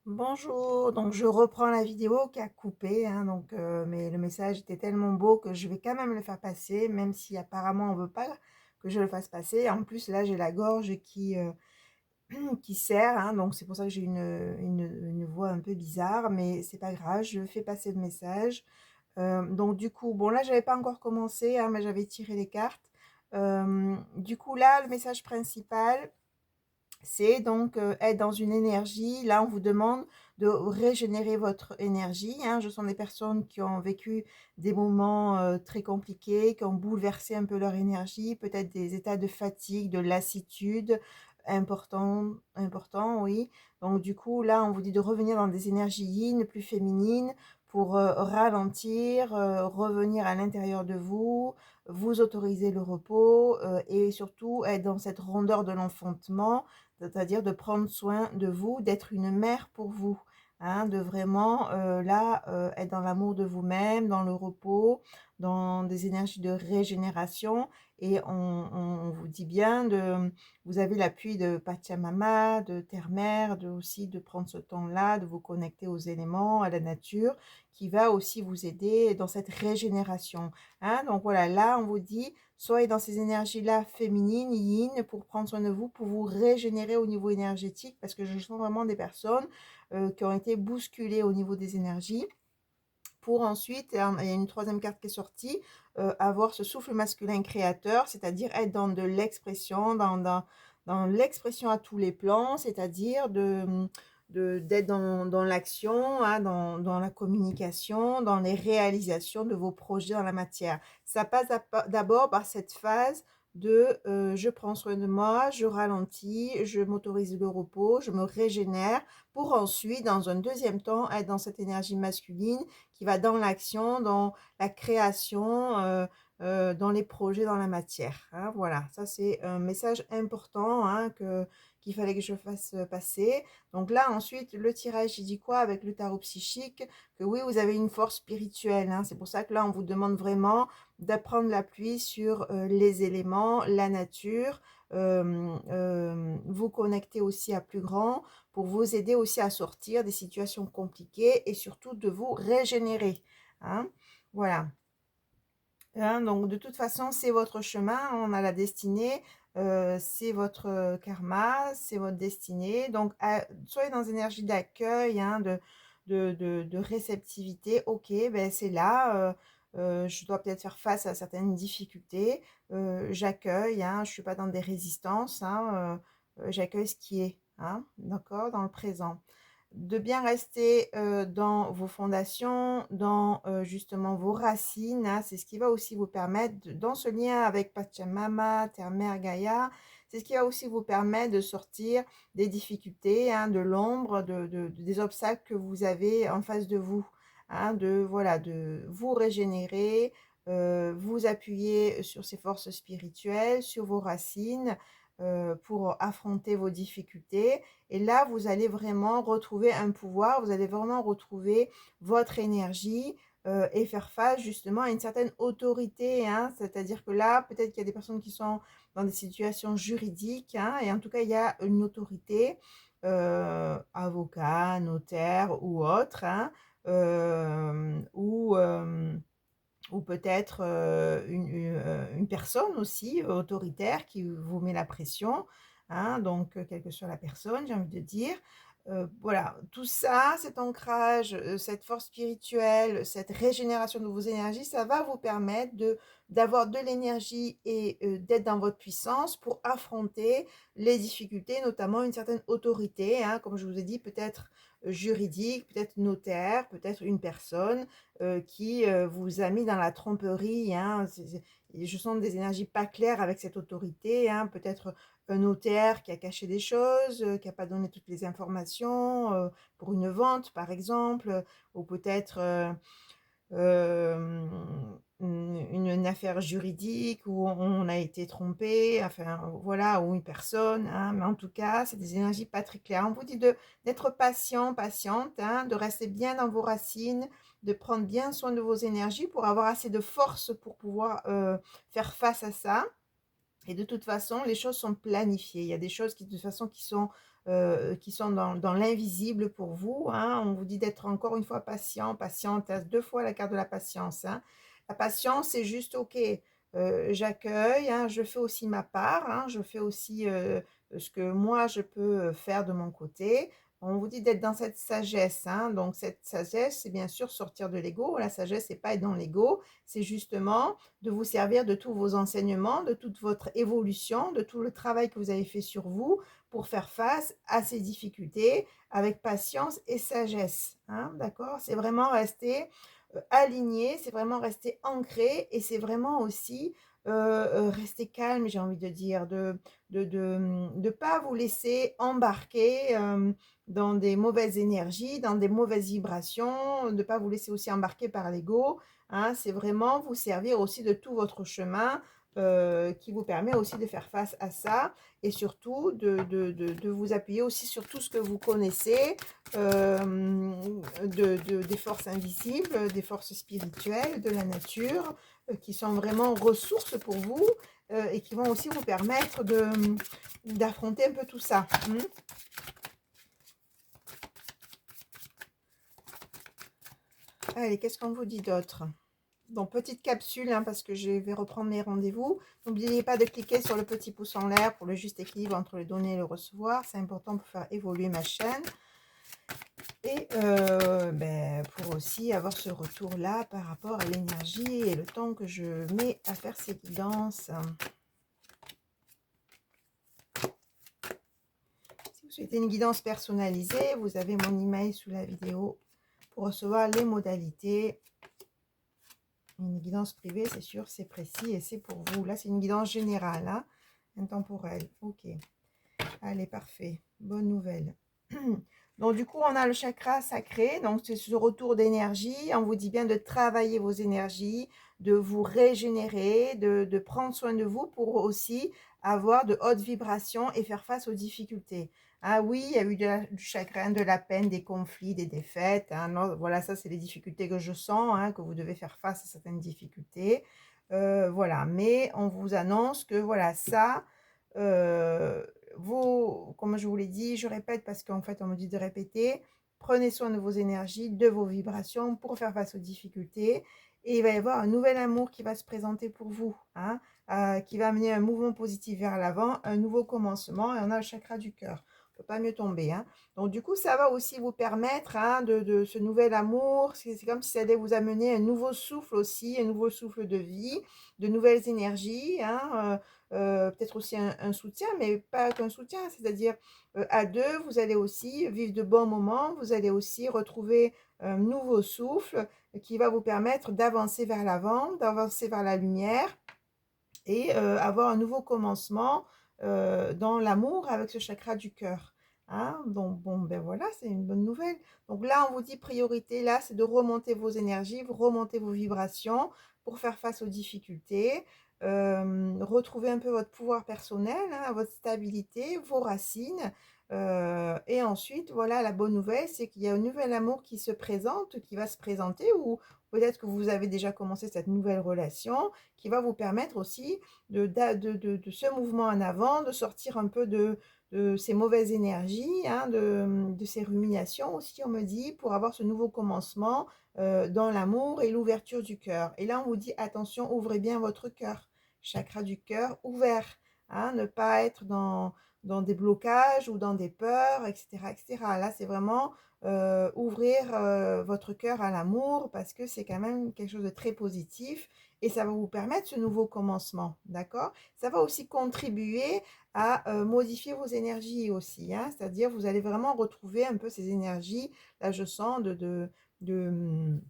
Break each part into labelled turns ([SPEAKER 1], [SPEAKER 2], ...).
[SPEAKER 1] Bonjour, donc je reprends la vidéo qui a coupé, hein, mais le message était tellement beau que je vais quand même le faire passer, même si apparemment on veut pas que je le fasse passer. En plus, là, j'ai la gorge qui serre, hein, donc c'est pour ça que j'ai une voix un peu bizarre, mais c'est pas grave, je fais passer le message. Donc du coup, bon là, j'avais pas encore commencé, hein, mais j'avais tiré les cartes. Du coup, là, le message principal, c'est donc être dans une énergie. Là, on vous demande de régénérer votre énergie, hein. Ce sont des personnes qui ont vécu des moments très compliqués, qui ont bouleversé un peu leur énergie, peut-être des états de fatigue, de lassitude important, oui. Donc du coup, là, on vous dit de revenir dans des énergies yin, plus féminines, pour ralentir, revenir à l'intérieur de vous, vous autoriser le repos et surtout être dans cette rondeur de l'enfantement, c'est-à-dire de prendre soin de vous, d'être une mère pour vous, hein, de vraiment là être dans l'amour de vous-même, dans le repos, dans des énergies de régénération. Et on vous dit bien de, vous avez l'appui de Pachamama, de Terre-Mère, de aussi de prendre ce temps-là, de vous connecter aux éléments, à la nature, qui va aussi vous aider dans cette régénération, hein. Donc voilà, là on vous dit soyez dans ces énergies-là féminines, yin, pour prendre soin de vous, pour vous régénérer au niveau énergétique, parce que je sens vraiment des personnes qui ont été bousculées au niveau des énergies, pour ensuite, il y a une troisième carte qui est sortie, avoir ce souffle masculin créateur, c'est-à-dire être dans de l'expression, dans l'expression à tous les plans, c'est-à-dire d'être dans l'action, hein, dans la communication, dans les réalisations de vos projets dans la matière. Ça passe d'abord par cette phase de je prends soin de moi, je ralentis, je m'autorise le repos, je me régénère, pour ensuite, dans un deuxième temps, être dans cette énergie masculine qui va dans l'action, dans la création, dans les projets, dans la matière, hein. Voilà, ça c'est un message important, hein, qu'il fallait que je fasse passer. Donc là, ensuite, le tirage, il dit quoi avec le tarot psychique? Que oui, vous avez une force spirituelle, hein. C'est pour ça que là, on vous demande vraiment d'apprendre l'appui sur les éléments, la nature, vous connecter aussi à plus grand, pour vous aider aussi à sortir des situations compliquées et surtout de vous régénérer, hein. Voilà. Hein, donc de toute façon, c'est votre chemin, on a la destinée, c'est votre karma, c'est votre destinée. Donc soyez dans une énergie d'accueil, hein, de réceptivité. Ok, ben c'est là, je dois peut-être faire face à certaines difficultés. J'accueille, hein, je ne suis pas dans des résistances, hein, j'accueille ce qui est, hein, d'accord, dans le présent. De bien rester dans vos fondations, dans justement vos racines, hein. C'est ce qui va aussi vous permettre, dans ce lien avec Pachamama, Terre-Mère, Gaïa, c'est ce qui va aussi vous permettre de sortir des difficultés, hein, de l'ombre, des obstacles que vous avez en face de vous, hein, voilà, de vous régénérer, vous appuyer sur ces forces spirituelles, sur vos racines, pour affronter vos difficultés. Et là, vous allez vraiment retrouver un pouvoir, vous allez vraiment retrouver votre énergie et faire face justement à une certaine autorité, hein. C'est-à-dire que là, peut-être qu'il y a des personnes qui sont dans des situations juridiques, hein, et en tout cas, il y a une autorité, avocat, notaire ou autre, hein, ou peut-être une personne aussi autoritaire qui vous met la pression, hein, donc quelle que soit la personne, j'ai envie de dire. Voilà, tout ça, cet ancrage, cette force spirituelle, cette régénération de vos énergies, ça va vous permettre d'avoir de l'énergie et d'être dans votre puissance pour affronter les difficultés, notamment une certaine autorité, hein, comme je vous ai dit, peut-être juridique, peut-être notaire, peut-être une personne qui vous a mis dans la tromperie, hein. Je sens des énergies pas claires avec cette autorité, hein. Peut-être un notaire qui a caché des choses, qui n'a pas donné toutes les informations pour une vente, par exemple, ou peut-être une affaire juridique où on a été trompé, enfin voilà, ou une personne, hein. Mais en tout cas, c'est des énergies pas très claires. On vous dit d'être patient, patiente, hein, de rester bien dans vos racines, de prendre bien soin de vos énergies pour avoir assez de force pour pouvoir faire face à ça. Et de toute façon, les choses sont planifiées. Il y a des choses qui, de toute façon, qui sont qui sont dans l'invisible pour vous, hein. On vous dit d'être encore une fois patient, patiente, à 2 fois la carte de la patience, hein. La patience, c'est juste: «OK, j'accueille, hein, je fais aussi ma part, hein, je fais aussi, ce que moi je peux, faire de mon côté». On vous dit d'être dans cette sagesse, hein, donc cette sagesse, c'est bien sûr sortir de l'ego. La sagesse, c'est pas être dans l'ego, c'est justement de vous servir de tous vos enseignements, de toute votre évolution, de tout le travail que vous avez fait sur vous pour faire face à ces difficultés avec patience et sagesse, hein, d'accord? C'est vraiment rester, aligné, c'est vraiment rester ancré et c'est vraiment aussi, rester calme, j'ai envie de dire, de pas vous laisser embarquer, dans des mauvaises énergies, dans des mauvaises vibrations, de pas vous laisser aussi embarquer par l'ego, hein. C'est vraiment vous servir aussi de tout votre chemin, qui vous permet aussi de faire face à ça et surtout de vous appuyer aussi sur tout ce que vous connaissez, des forces invisibles, des forces spirituelles, de la nature, qui sont vraiment ressources pour vous, et qui vont aussi vous permettre d'affronter un peu tout ça. Allez, qu'est-ce qu'on vous dit d'autre? Donc, petite capsule, hein, parce que je vais reprendre mes rendez-vous. N'oubliez pas de cliquer sur le petit pouce en l'air pour le juste équilibre entre le donner et le recevoir. C'est important pour faire évoluer ma chaîne. Et pour aussi avoir ce retour-là par rapport à l'énergie et le temps que je mets à faire ces guidances. Si vous souhaitez une guidance personnalisée, vous avez mon email sous la vidéo pour recevoir les modalités. Une guidance privée, c'est sûr, c'est précis et c'est pour vous. Là, c'est une guidance générale, hein, intemporelle. Ok. Allez, parfait. Bonne nouvelle. Donc, du coup, on a le chakra sacré. Donc, c'est ce retour d'énergie. On vous dit bien de travailler vos énergies, de vous régénérer, de prendre soin de vous pour aussi avoir de hautes vibrations et faire face aux difficultés. Ah oui, il y a eu du chagrin, de la peine, des conflits, des défaites, hein. Non, voilà, ça, c'est les difficultés que je sens, hein, que vous devez faire face à certaines difficultés. Voilà, mais on vous annonce que voilà, ça, comme je vous l'ai dit, je répète parce qu'en fait, on me dit de répéter, prenez soin de vos énergies, de vos vibrations pour faire face aux difficultés. Et il va y avoir un nouvel amour qui va se présenter pour vous, hein, qui va amener un mouvement positif vers l'avant, un nouveau commencement, et on a le chakra du cœur. On ne peut pas mieux tomber, hein. Donc, du coup, ça va aussi vous permettre, hein, de ce nouvel amour. C'est comme si ça allait vous amener un nouveau souffle aussi, un nouveau souffle de vie, de nouvelles énergies, hein, peut-être aussi un soutien, mais pas qu'un soutien, c'est-à-dire à deux, vous allez aussi vivre de bons moments, vous allez aussi retrouver un nouveau souffle qui va vous permettre d'avancer vers l'avant, d'avancer vers la lumière et avoir un nouveau commencement dans l'amour avec ce chakra du cœur. Hein, donc bon, ben voilà, c'est une bonne nouvelle. Donc là, on vous dit priorité, là, c'est de remonter vos énergies, vous remonter vos vibrations pour faire face aux difficultés, retrouver un peu votre pouvoir personnel, hein, votre stabilité, vos racines. Et ensuite, voilà, la bonne nouvelle, c'est qu'il y a un nouvel amour qui se présente, qui va se présenter, ou peut-être que vous avez déjà commencé cette nouvelle relation, qui va vous permettre aussi de ce mouvement en avant, de sortir un peu de ces mauvaises énergies, hein, de ces ruminations aussi, on me dit, pour avoir ce nouveau commencement dans l'amour et l'ouverture du cœur. Et là, on vous dit, attention, ouvrez bien votre cœur, chakra du cœur ouvert, hein, ne pas être dans des blocages ou dans des peurs, etc., etc. Là, c'est vraiment ouvrir votre cœur à l'amour parce que c'est quand même quelque chose de très positif et ça va vous permettre ce nouveau commencement, d'accord? Ça va aussi contribuer à modifier vos énergies aussi, hein, c'est-à-dire vous allez vraiment retrouver un peu ces énergies, là je sens de, hum,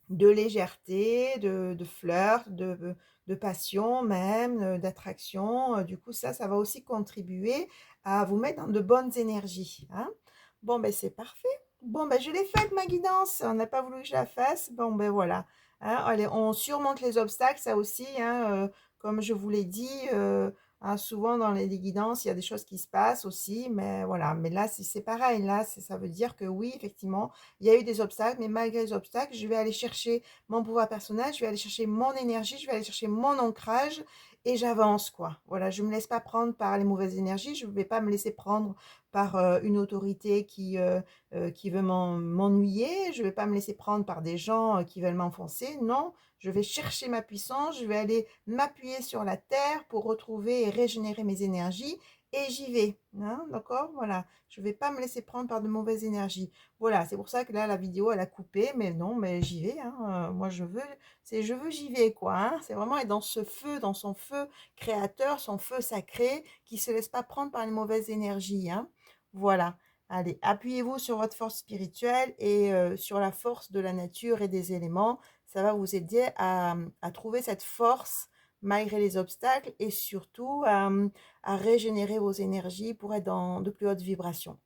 [SPEAKER 1] de légèreté, de flirt, de passion même, d'attraction. Du coup, ça va aussi contribuer à vous mettre dans de bonnes énergies, hein. Bon, ben c'est parfait. Bon, ben je l'ai faite ma guidance. On n'a pas voulu que je la fasse. Bon, ben voilà. Hein, allez, on surmonte les obstacles, ça aussi, hein, comme je vous l'ai dit, hein, souvent dans les guidances, il y a des choses qui se passent aussi, mais voilà. Mais là, c'est pareil. Là, ça veut dire que oui, effectivement, il y a eu des obstacles, mais malgré les obstacles, je vais aller chercher mon pouvoir personnel, je vais aller chercher mon énergie, je vais aller chercher mon ancrage et j'avance, quoi. Voilà, je me laisse pas prendre par les mauvaises énergies, je ne vais pas me laisser prendre par une autorité qui veut m'ennuyer, je ne vais pas me laisser prendre par des gens qui veulent m'enfoncer. Non, je vais chercher ma puissance, je vais aller m'appuyer sur la terre pour retrouver et régénérer mes énergies et j'y vais. Hein, d'accord? Voilà, je ne vais pas me laisser prendre par de mauvaises énergies. Voilà, c'est pour ça que là, la vidéo, elle a coupé, mais non, mais j'y vais. Hein, moi, je veux, j'y vais, quoi. Hein, c'est vraiment être dans ce feu, dans son feu créateur, son feu sacré, qui se laisse pas prendre par les mauvaises énergies. Hein. Voilà. Allez, appuyez-vous sur votre force spirituelle et sur la force de la nature et des éléments. Ça va vous aider à trouver cette force malgré les obstacles et surtout à régénérer vos énergies pour être dans de plus hautes vibrations.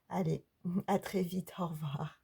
[SPEAKER 1] Allez, à très vite, au revoir.